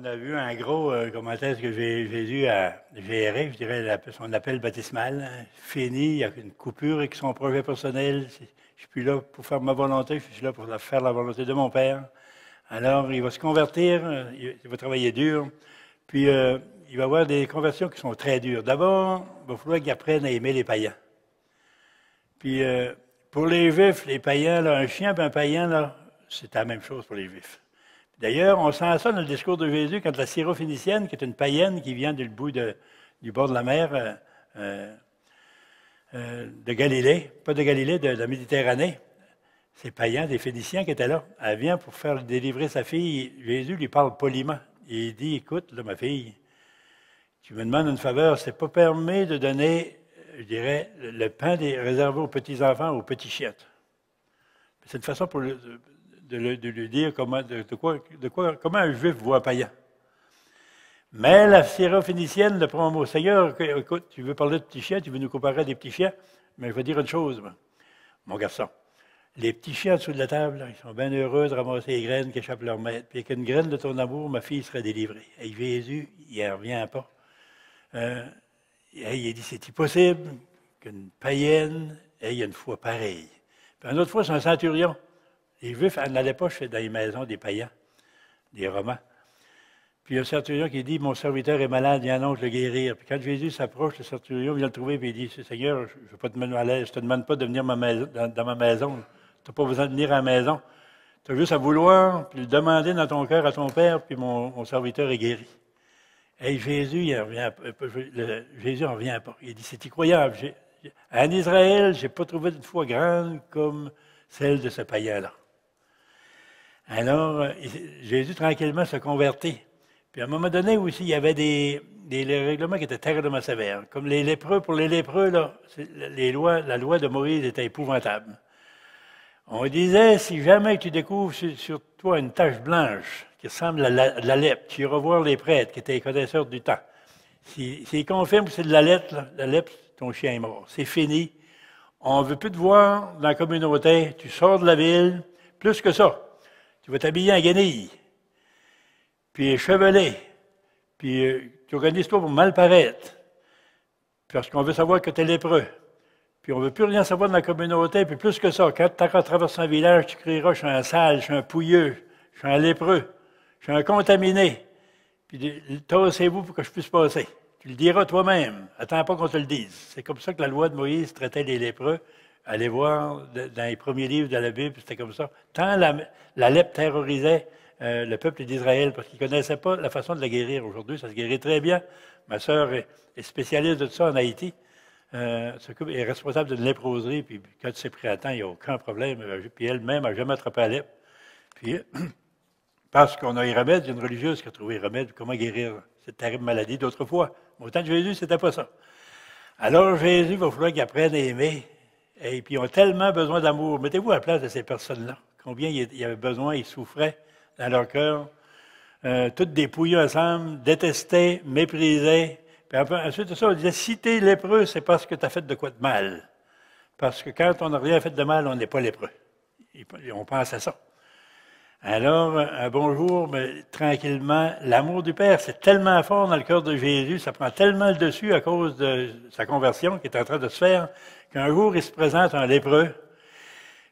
on a vu un gros commentaire que Jésus a géré, je dirais, son appel baptismal, hein, fini, il y a une coupure avec son projet personnel. Je ne suis plus là pour faire ma volonté, je suis là pour faire la volonté de mon Père. Alors, il va se convertir, il va travailler dur, puis il va avoir des conversions qui sont très dures. D'abord, il va falloir qu'il apprenne à aimer les païens. Puis, pour les Juifs, les païens, là, un chien et un païen, là, c'est la même chose pour les Juifs. D'ailleurs, on sent ça dans le discours de Jésus quand la syrophénicienne, qui est une païenne qui vient du bord de la mer de Galilée, pas de Galilée, de la Méditerranée, ces païens, des Phéniciens qui étaient là, elle vient pour faire délivrer sa fille. Jésus lui parle poliment. Il dit, écoute, là, ma fille, tu me demandes une faveur, c'est pas permis de donner, je dirais, le pain réservé aux petits-enfants, aux petits chiottes. C'est une façon pour de lui dire comment un juif voit un païen. Mais la syrophénicienne, le premier mot, Seigneur, écoute, tu veux parler de petits chiens, tu veux nous comparer à des petits chiens, mais je vais dire une chose, mon garçon. Les petits chiens dessous de la table, là, ils sont bien heureux de ramasser les graines qui échappent leur maître. Puis avec une graine de ton amour, ma fille sera délivrée. Et Jésus, il n'en revient pas. Il a dit, c'est impossible qu'une païenne ait une foi pareille. Puis une autre fois, c'est un centurion. Les Juifs n'allaient pas dans les maisons des païens, des Romains. Puis il y a un centurion qui dit, mon serviteur est malade, viens donc le guérir. Puis quand Jésus s'approche, le centurion vient le trouver et il dit, Seigneur, je ne veux pas te mettre à l'aise, je ne te demande pas de venir dans ma maison. Tu n'as pas besoin de venir à la maison. Tu as juste à vouloir, puis le demander dans ton cœur à ton Père, puis mon serviteur est guéri. Et Jésus, Jésus n'en revient pas. Il dit, c'est incroyable. En Israël, je n'ai pas trouvé de foi grande comme celle de ce païen-là. Alors, Jésus, tranquillement, se convertit. Puis à un moment donné aussi, il y avait des règlements qui étaient terriblement sévères. Comme les lépreux, pour les lépreux, là, la loi de Moïse était épouvantable. On disait, si jamais tu découvres sur toi une tache blanche qui ressemble à la lèpre, tu iras voir les prêtres qui étaient les connaisseurs du temps. S'ils confirment que c'est de la lèpre, ton chien est mort. C'est fini. On ne veut plus te voir dans la communauté. Tu sors de la ville. Plus que ça, tu vas t'habiller en guenille, puis échevelé, puis tu organises-toi pour mal paraître, parce qu'on veut savoir que tu es lépreux. Puis on ne veut plus rien savoir de la communauté, puis plus que ça, quand tu traverses un village, tu crieras, je suis un sale, je suis un pouilleux, je suis un lépreux, je suis un contaminé. Puis tassez-vous pour que je puisse passer. Tu le diras toi-même. Attends pas qu'on te le dise. C'est comme ça que la loi de Moïse traitait les lépreux. Allez voir dans les premiers livres de la Bible, c'était comme ça. Tant la lèpre terrorisait le peuple d'Israël, parce qu'ils ne connaissaient pas la façon de la guérir. Aujourd'hui, ça se guérit très bien. Ma sœur est spécialiste de ça en Haïti. Est responsable d'une léproserie, puis quand c'est pris à temps, il n'y a aucun problème. Puis elle-même n'a jamais attrapé la lèpre. Puis, parce qu'on a les remèdes, il y a une religieuse qui a trouvé les remèdes, comment guérir cette terrible maladie d'autrefois. Mais au temps de Jésus, c'était pas ça. Alors, Jésus va falloir qu'ils apprennent à aimer. Et puis, ils ont tellement besoin d'amour. Mettez-vous à la place de ces personnes-là. Combien ils avaient besoin, ils souffraient dans leur cœur. Toutes dépouillées ensemble, détestées, méprisées. Puis ensuite de ça, on disait, si tu es lépreux, c'est parce que tu as fait de quoi de mal. Parce que quand on n'a rien fait de mal, on n'est pas lépreux. On pense à ça. Alors, un bonjour, mais tranquillement, l'amour du Père, c'est tellement fort dans le cœur de Jésus, ça prend tellement le dessus à cause de sa conversion qui est en train de se faire, qu'un jour, il se présente un lépreux.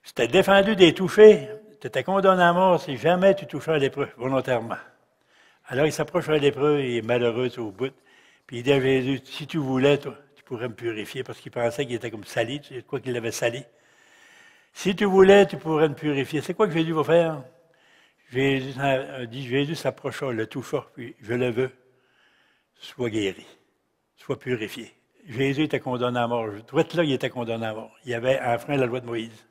Si tu défendu des touchés, tu étais condamné à mort si jamais tu touchais un lépreux, volontairement. Alors, il s'approche d'un lépreux, il est malheureux au bout. Puis il dit à Jésus, si tu voulais, toi, tu pourrais me purifier, parce qu'il pensait qu'il était comme sali, tu sais quoi qu'il l'avait sali. Si tu voulais, tu pourrais me purifier. C'est quoi que Jésus va faire? Jésus s'approcha, le toucha, puis je le veux, sois guéri, sois purifié. Jésus était condamné à mort. Tout là, il était condamné à mort. Il avait enfreint la loi de Moïse.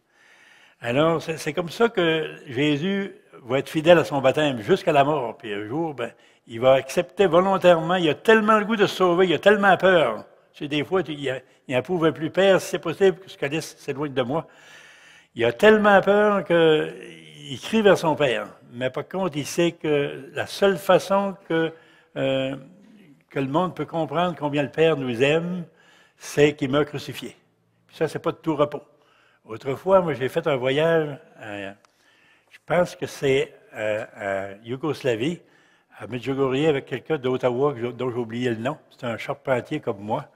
Alors, c'est comme ça que Jésus va être fidèle à son baptême jusqu'à la mort. Puis un jour, il va accepter volontairement. Il a tellement le goût de se sauver, il a tellement peur. Tu sais, des fois, il n'en pouvait plus. Père, si c'est possible que ce calice s'éloigne de moi. Il a tellement peur qu'il crie vers son Père. Mais par contre, il sait que la seule façon que le monde peut comprendre combien le Père nous aime, c'est qu'il m'a crucifié. Puis ça, c'est pas de tout repos. Autrefois, moi, j'ai fait un voyage, je pense que c'est à Yougoslavie, à Medjugorje avec quelqu'un d'Ottawa dont j'ai oublié le nom. C'est un charpentier comme moi.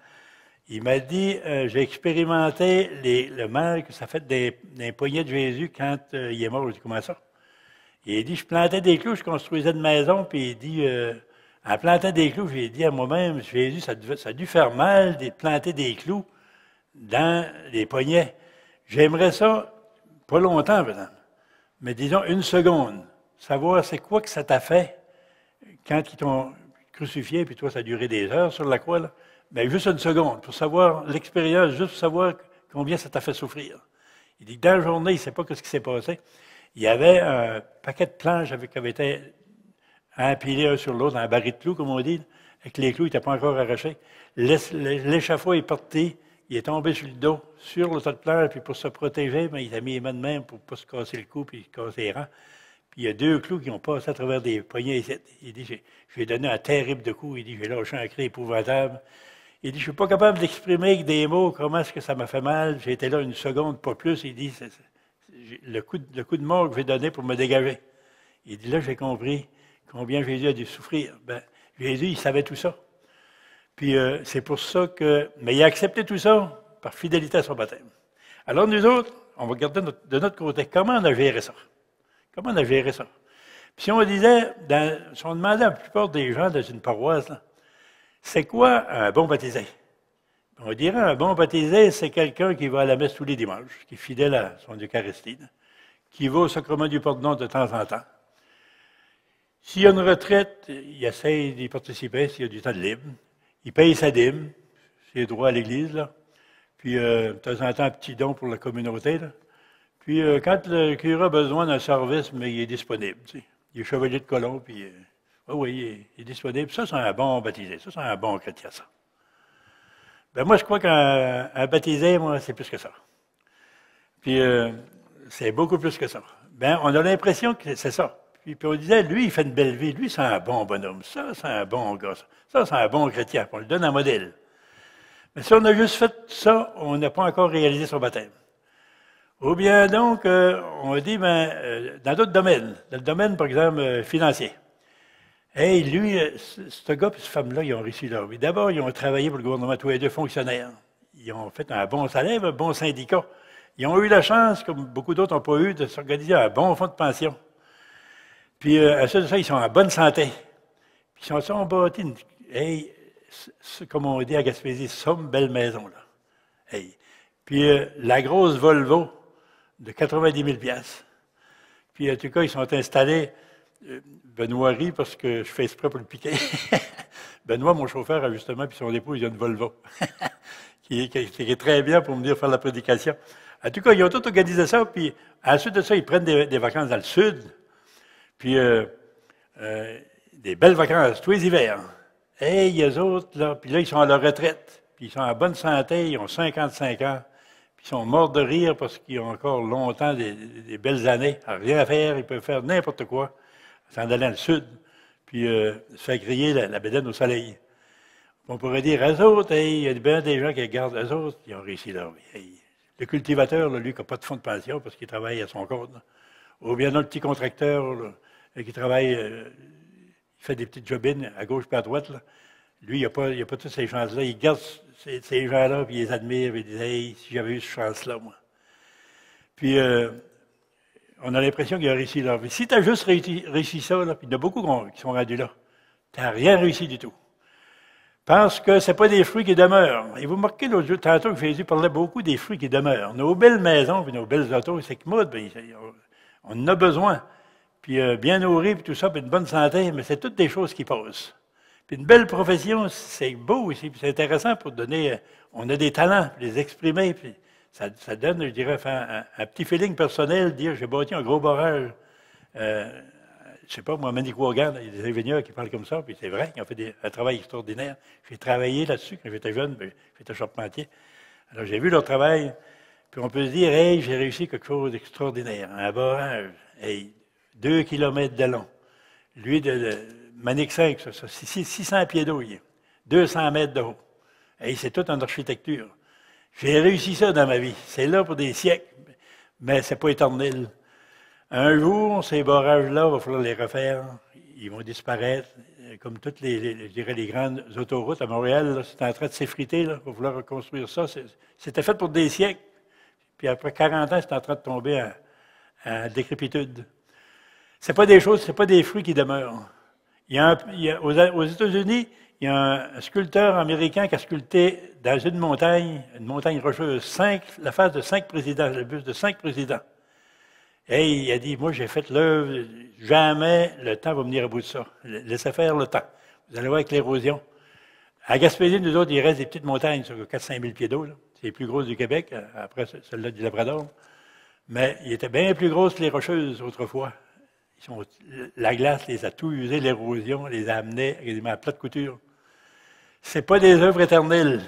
Il m'a dit, j'ai expérimenté le mal que ça fait des poignets de Jésus quand il est mort. Je dis, comment ça? Et il dit, je plantais des clous, je construisais une maison, puis il dit, en plantant des clous, j'ai dit à moi-même, Jésus, ça a dû faire mal de planter des clous dans les poignets. J'aimerais ça, pas longtemps, par exemple, mais disons une seconde, savoir c'est quoi que ça t'a fait quand ils t'ont crucifié, puis toi, ça a duré des heures sur la croix, là. Bien, juste une seconde, pour savoir l'expérience, juste pour savoir combien ça t'a fait souffrir. Il dit que dans la journée, il ne sait pas ce qui s'est passé. Il y avait un paquet de planches qui avait été empilés un sur l'autre, dans un baril de clous, comme on dit, avec les clous, ils n'étaient pas encore arrachés. L'échafaud est parti, il est tombé sur le dos, sur le tas de planches, puis pour se protéger, bien, il a mis les mains de même pour ne pas se casser le cou, puis se casser les rangs. Puis il y a 2 clous qui ont passé à travers des poignets ici. Il dit, j'ai donné un terrible de coup. Il dit, j'ai lâché un cri épouvantable. Il dit, je ne suis pas capable d'exprimer avec des mots comment est-ce que ça m'a fait mal. J'ai été là une seconde, pas plus. Il dit, le coup de mort que j'ai donné pour me dégager. Il dit, là, j'ai compris combien Jésus a dû souffrir. Ben, Jésus, il savait tout ça. Puis c'est pour ça que... Mais il a accepté tout ça par fidélité à son baptême. Alors nous autres, on va regarder de notre côté comment on a géré ça. Comment on a géré ça? Puis si on disait, si on demandait à la plupart des gens dans une paroisse, là, c'est quoi un bon baptisé? On dirait un bon baptisé, c'est quelqu'un qui va à la messe tous les dimanches, qui est fidèle à son Eucharistie, qui va au sacrement du pardon de temps en temps. S'il y a une retraite, il essaie d'y participer s'il y a du temps de libre. Il paye sa dîme, c'est droit à l'Église, là. Puis de temps en temps, un petit don pour la communauté, là. Puis, quand le curé a besoin d'un service, mais il est disponible. Tu sais. Il est chevalier de colon, puis oui, il est disponible. Ça, c'est un bon baptisé. Ça, c'est un bon chrétien, ça. Ben moi, je crois qu'un baptisé, moi, c'est plus que ça. Puis, c'est beaucoup plus que ça. Ben, on a l'impression que c'est ça. Puis on disait, lui, il fait une belle vie. Lui, c'est un bon bonhomme. Ça, c'est un bon gars. Ça, c'est un bon chrétien. On lui donne un modèle. Mais si on a juste fait ça, on n'a pas encore réalisé son baptême. Ou bien donc, on dit, dans d'autres domaines, dans le domaine, par exemple, financier. Hey, lui, ce gars et cette femme-là, ils ont réussi leur vie. D'abord, ils ont travaillé pour le gouvernement, tous les 2 fonctionnaires. Ils ont fait un bon salaire, un bon syndicat. Ils ont eu la chance, comme beaucoup d'autres n'ont pas eu, de s'organiser un bon fonds de pension. Puis, à ça, ils sont en bonne santé. Puis, ils sont bâtis, comme on dit à Gaspésie, somme belle maison, là. Hey. Puis, la grosse Volvo, de 90 000 $. Puis, en tout cas, ils sont installés, Benoît rit parce que je fais exprès pour le piquer. Benoît, mon chauffeur, justement, puis son époux, il a une Volvo, qui est très bien pour venir faire la prédication. En tout cas, ils ont tout organisé ça, puis ensuite de ça, ils prennent des vacances dans le sud, puis des belles vacances, tous les hivers. Et les autres, là, puis là, ils sont à leur retraite, puis ils sont en bonne santé, ils ont 55 ans. Ils sont morts de rire parce qu'ils ont encore longtemps des belles années, à rien à faire, ils peuvent faire n'importe quoi, s'en aller dans le sud, puis se faire griller la bédaine au soleil. On pourrait dire, eux autres, il y a bien des gens qui regardent, eux autres, ils ont réussi leur vie. Le cultivateur, là, lui, qui n'a pas de fonds de pension parce qu'il travaille à son compte, là. Ou bien le petit contracteur là, qui travaille, il fait des petites jobines à gauche et à droite, là. Lui, il n'a pas toutes ces chances-là. Il garde ces gens-là, puis il les admire, puis il dit, hey, si j'avais eu cette chance-là, moi. Puis, on a l'impression qu'ils ont réussi leur vie. Si tu as juste réussi ça, là, puis il y en a beaucoup qui sont rendus là, tu n'as rien réussi du tout. Parce que ce n'est pas des fruits qui demeurent. Et vous remarquez l'autre jour, tantôt que Jésus parlait beaucoup des fruits qui demeurent. Nos belles maisons, puis nos belles autos, c'est que moi, on en a besoin. Puis bien nourri, puis tout ça, puis une bonne santé, mais c'est toutes des choses qui passent. Puis une belle profession, c'est beau aussi, puis c'est intéressant pour donner, on a des talents, puis les exprimer, puis ça donne, je dirais, un petit feeling personnel, dire, j'ai bâti un gros barrage, je sais pas, moi, Manicouagan, il y a des ingénieurs qui parlent comme ça, puis c'est vrai, ils ont fait un travail extraordinaire. J'ai travaillé là-dessus quand j'étais jeune, j'étais charpentier. Alors j'ai vu leur travail, puis on peut se dire, hey, j'ai réussi quelque chose d'extraordinaire, un barrage, hey, 2 kilomètres de long. Lui, de Manic 5, ça, 600 pieds d'eau, 200 mètres de haut. Hey, c'est tout en architecture. J'ai réussi ça dans ma vie. C'est là pour des siècles, mais c'est pas éternel. Un jour, ces barrages-là, il va falloir les refaire. ils vont disparaître, comme toutes je dirais, les grandes autoroutes à Montréal. C'est en train de s'effriter, là, pour vouloir reconstruire ça. C'était fait pour des siècles. Puis après 40 ans, c'est en train de tomber en décrépitude. C'est pas des choses, c'est pas des fruits qui demeurent. Aux États-Unis, il y a un sculpteur américain qui a sculpté dans une montagne rocheuse, la face de 5 présidents, le buste de 5 présidents. Et il a dit, moi j'ai fait l'œuvre, jamais le temps va venir à bout de ça. Laissez faire le temps. Vous allez voir avec l'érosion. À Gaspésie, nous autres, il reste des petites montagnes sur 400 000 pieds d'eau. C'est les plus grosses du Québec, après celle-là du Labrador. Mais il était bien plus grosses que les Rocheuses autrefois. La glace les a tout usés, l'érosion les a amenés quasiment à plat de couture. C'est pas des œuvres éternelles.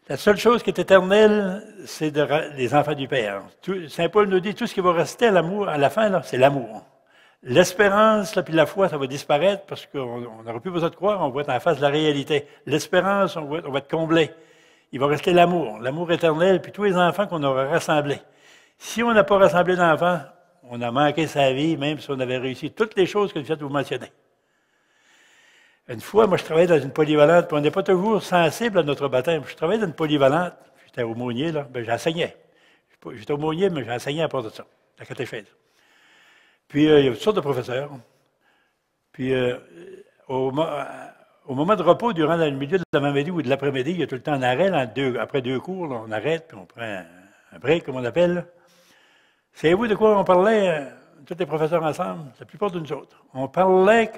La seule chose qui est éternelle, c'est les enfants du Père. Saint Paul nous dit, tout ce qui va rester à l'amour, à la fin, là, c'est l'amour. L'espérance, là, puis la foi, ça va disparaître parce qu'on n'aura plus besoin de croire, on va être en face de la réalité. L'espérance, on va être comblé. Il va rester l'amour éternel, puis tous les enfants qu'on aura rassemblés. Si on n'a pas rassemblé d'enfants, on a manqué sa vie, même si on avait réussi toutes les choses que je viens de vous mentionner. Une fois, moi, je travaillais dans une polyvalente, puis on n'est pas toujours sensible à notre baptême. Je travaillais dans une polyvalente, j'étais aumônier, là, ben j'enseignais. J'étais aumônier, mais j'enseignais à part de ça, la catéchèse. Puis, il y a toutes sortes de professeurs. Puis, au moment de repos, durant le milieu de l'avant-midi ou de l'après-midi, il y a tout le temps un arrêt, après 2 cours, là, on arrête, puis on prend un break, comme on appelle. Savez-vous de quoi on parlait, tous les professeurs ensemble, la plupart de nous autres? On parlait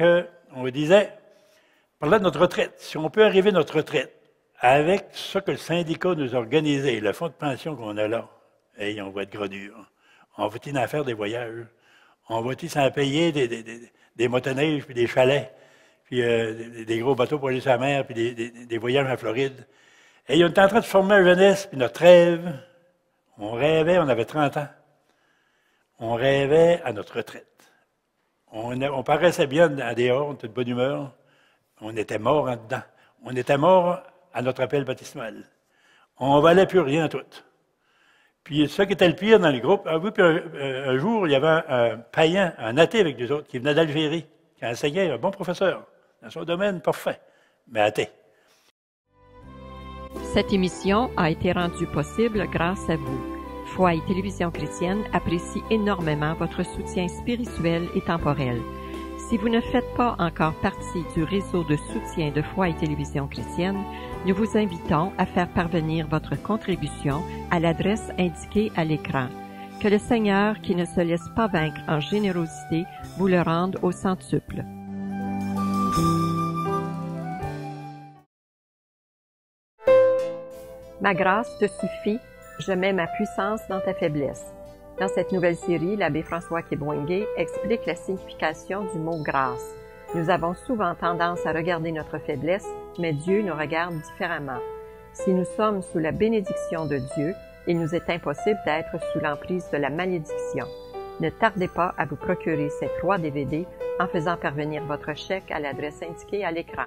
on parlait de notre retraite. Si on peut arriver à notre retraite avec ce que le syndicat nous a organisé, le fonds de pension qu'on a là, hey, on va être gros dur. On va-t-il en faire des voyages? On va-t-il s'en payer des motoneiges, puis des chalets, puis des gros bateaux pour aller sur la mer, puis des voyages en Floride? Et on était en train de former la jeunesse, puis notre rêve, on rêvait, on avait 30 ans. On rêvait à notre retraite. On paraissait bien en dehors, on était de bonne humeur. On était mort en dedans. On était mort à notre appel baptismal. On ne valait plus rien tout. Puis ce qui était le pire dans le groupe, puis un jour, il y avait un païen, un athée avec nous autres, qui venait d'Algérie, qui enseignait, un bon professeur, dans son domaine parfait, mais athée. Cette émission a été rendue possible grâce à vous. Foi et Télévision chrétienne apprécie énormément votre soutien spirituel et temporel. Si vous ne faites pas encore partie du réseau de soutien de Foi et Télévision chrétienne, nous vous invitons à faire parvenir votre contribution à l'adresse indiquée à l'écran. Que le Seigneur, qui ne se laisse pas vaincre en générosité, vous le rende au centuple. Ma grâce te suffit, je mets ma puissance dans ta faiblesse. Dans cette nouvelle série, l'abbé François Kibwenge explique la signification du mot « grâce ». Nous avons souvent tendance à regarder notre faiblesse, mais Dieu nous regarde différemment. Si nous sommes sous la bénédiction de Dieu, il nous est impossible d'être sous l'emprise de la malédiction. Ne tardez pas à vous procurer ces 3 DVD en faisant parvenir votre chèque à l'adresse indiquée à l'écran.